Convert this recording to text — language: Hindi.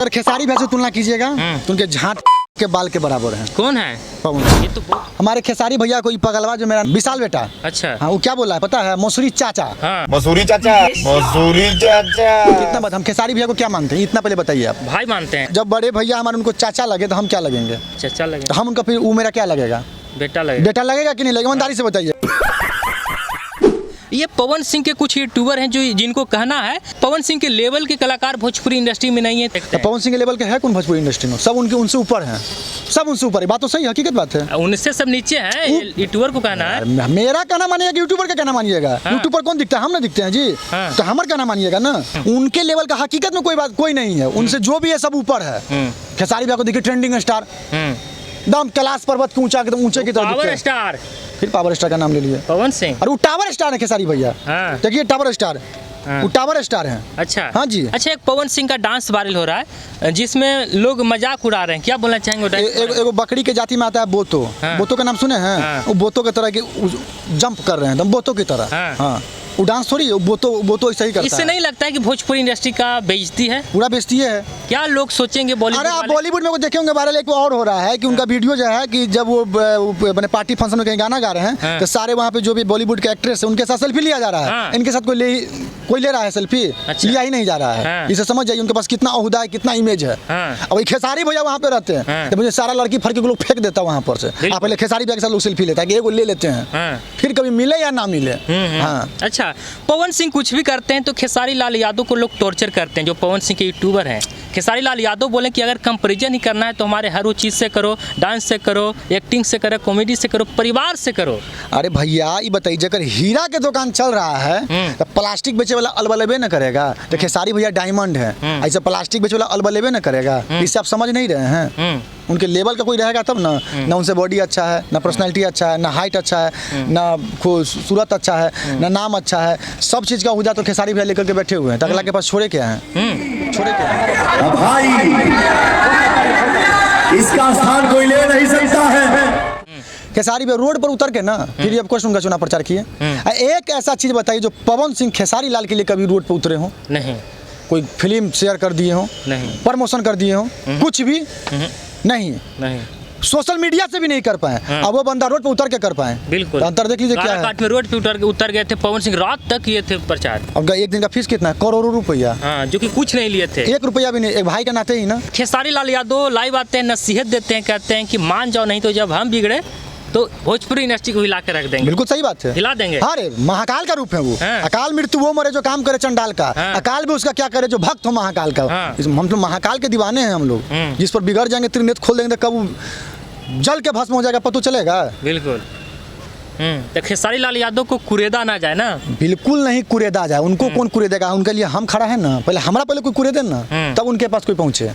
अगर खेसारी भाई से तुलना कीजिएगा तो उनके झाट के बाल के बराबर हैं। कौन है? पवन। ये तो हमारे खेसारी भैया को पगलवा जो मेरा विशाल बेटा, अच्छा। हाँ, वो क्या बोला है पता है? मसूरी चाचा। हाँ। मसूरी चाचा, मसूरी चाचा। कितना बात, हम खेसारी भैया को क्या मानते हैं इतना पहले बताइए आप। भाई मानते हैं। जब बड़े भैया हमारे उनको चाचा लगे तो हम क्या लगेंगे? चाचा लगे तो हम उनका फिर वो मेरा क्या लगेगा? बेटा लगे। बेटा लगेगा कि नहीं लगेगा? ईमानदारी से बताइए। ये पवन सिंह के कुछ यूट्यूबर हैं जो जिनको कहना है पवन सिंह के लेवल के कलाकार भोजपुरी इंडस्ट्री में नहीं है। तो पवन सिंह के लेवल के है कौन भोजपुरी इंडस्ट्री में? सब उनसे ऊपर हैं, सब उनसे ऊपर है। बात तो सही, हकीकत बात है। उनसे सब नीचे हैं, यूट्यूबर को कहना है। मेरा कहना मानिएगा, यूट्यूबर का कहना मानिएगा। हाँ। यूट्यूबर कौन दिखता है? हम ना दिखते हैं जी। हाँ। तो हमारा कहना मानिएगा ना। उनके लेवल का हकीकत में कोई बात कोई नहीं है। उनसे जो भी है सब ऊपर है। खेसारी भैया को देखिए ट्रेंडिंग स्टार, एकदम कैलाश पर्वत के ऊंचा एकदम ऊंचे की तरफ पावर स्टार। फिर पावर स्टार का नाम ले लिए पवन सिंह। और वो टावर स्टार है खेसारी भैया। हाँ। देखिए टावर स्टार, हाँ। वो टावर स्टार है। अच्छा। हाँ जी। अच्छा, एक पवन सिंह का डांस वायरल हो रहा है जिसमें लोग मजाक उड़ा रहे हैं, क्या बोलना चाहेंगे? एगो बकरी के जाति में आता है बोतो। हाँ। बोतो का नाम सुने हैं? हाँ। वो बोतो की तरह के जंप कर रहे हैं एकदम बोतो की तरह। हाँ। हाँ, वो डांस थोड़ी, बोतो ऐसा ही करता इससे है। नहीं लगता है कि भोजपुरी इंडस्ट्री का बेइज्जती है? पूरा बेइज्जती है। क्या लोग सोचेंगे बॉलीवुड अरे आप वाले? बॉलीवुड में वो देखे होंगे वायरल, एक और हो रहा है कि उनका वीडियो जो है कि जब वो मैंने पार्टी फंक्शन में कहीं गाना गा रहे हैं, हाँ। तो सारे वहाँ पे जो भी बॉलीवुड के एक्ट्रेस है उनके साथ सेल्फी लिया जा रहा है। हाँ। इनके साथ कोई ले रहा है सेल्फी? अच्छा। लिया ही नहीं जा रहा है। हाँ। इसे समझ जाइए उनके पास कितना ओहदा है, कितना इमेज है। हाँ। अब खेसारी भैया वहाँ पे रहते हैं हाँ। तो मुझे सारा लड़की फड़ के लोग फेंक देता है वहाँ पर से। बिल्कुल। आप पहले खेसारी भैया के साथ लोग सेल्फी लेता है कि एगो ले लेते हैं, हाँ। फिर कभी मिले या ना मिले। हाँ। अच्छा, पवन सिंह कुछ भी करते हैं तो खेसारी लाल यादव को लोग टॉर्चर करते हैं, जो पवन सिंह के यूट्यूबर हैं। खेसारी लाल यादव बोले कि अगर कंपैरिजन ही करना है तो हमारे हर वो चीज़ से करो, डांस से करो, एक्टिंग से करो, कॉमेडी से करो, परिवार से करो। अरे भैया ये बताइए, जगह हीरा के दुकान चल रहा है तो प्लास्टिक बेचे वाला अलबलेबे न करेगा? तो खेसारी भैया डायमंड है, ऐसे प्लास्टिक बेचे वाला अलबलेबे न करेगा? इससे आप समझ नहीं रहे हैं। उनके लेवल का कोई रहेगा तब ना। ना उनसे बॉडी अच्छा है, ना पर्सनैलिटी अच्छा है, ना हाइट अच्छा है, ना सूरत अच्छा है, ना नाम अच्छा है। सब चीज़ का उदा तो खेसारी भैया लेकर के बैठे हुए हैं। तो अगला के पास छोड़े क्या हैं? छोड़े क्या हैं? भाई इसका स्थान कोई ले नहीं सकता है। खेसारी भैया रोड पर उतर के ना फिर अब क्वेश्चन का चुनाव प्रचार किए। एक ऐसा चीज़ बताइए जो पवन सिंह खेसारी लाल के लिए कभी रोड पर उतरे हों? नहीं। कोई फिल्म शेयर कर दिए हों? नहीं। प्रमोशन कर दिए हों? कुछ भी नहीं। नहीं। सोशल मीडिया से भी नहीं कर पाए। अब वो बंदा रोड पे उतर के कर पाए। बिल्कुल। तो अंतर देख लीजिए क्या है। काट में रोड पे उतर गए थे पवन सिंह, रात तक किए थे प्रचार। अब एक दिन का फीस कितना है? करोड़ों रुपया। हाँ, जो कि कुछ नहीं लिए थे। 1 रुपया भी नहीं, एक भाई के नाते ही ना। खेसारी लाल यादव लाइव आते हैं, नसीहत देते हैं, कहते हैं कि मान जाओ, नहीं तो जब हम बिगड़े तो भोजपुरी इंडस्ट्री को हिला के रख देंगे। बिल्कुल सही बात है, हिला देंगे। हाँ रे, महाकाल का रूप है वो। हाँ। अकाल मृत्यु वो मरे जो काम करे चंडाल का। हाँ। अकाल भी उसका क्या करे जो भक्त हो महाकाल का। हाँ। हम लोग महाकाल के दीवाने हैं हम लोग। जिस पर बिगड़ जाएंगे, त्रिनेत्र खोल देंगे तो कब जल के भस्म हो जाएगा पता चलेगा? बिल्कुल। तो खेसारी लाल यादव को कुरेदा ना जाए ना। बिल्कुल नहीं कुरेदा जाए। उनको कौन कुरेदेगा? उनके लिए हम खड़ा है ना। पहले हमारा कोई कुरेदे ना, तब उनके पास कोई पहुंचे।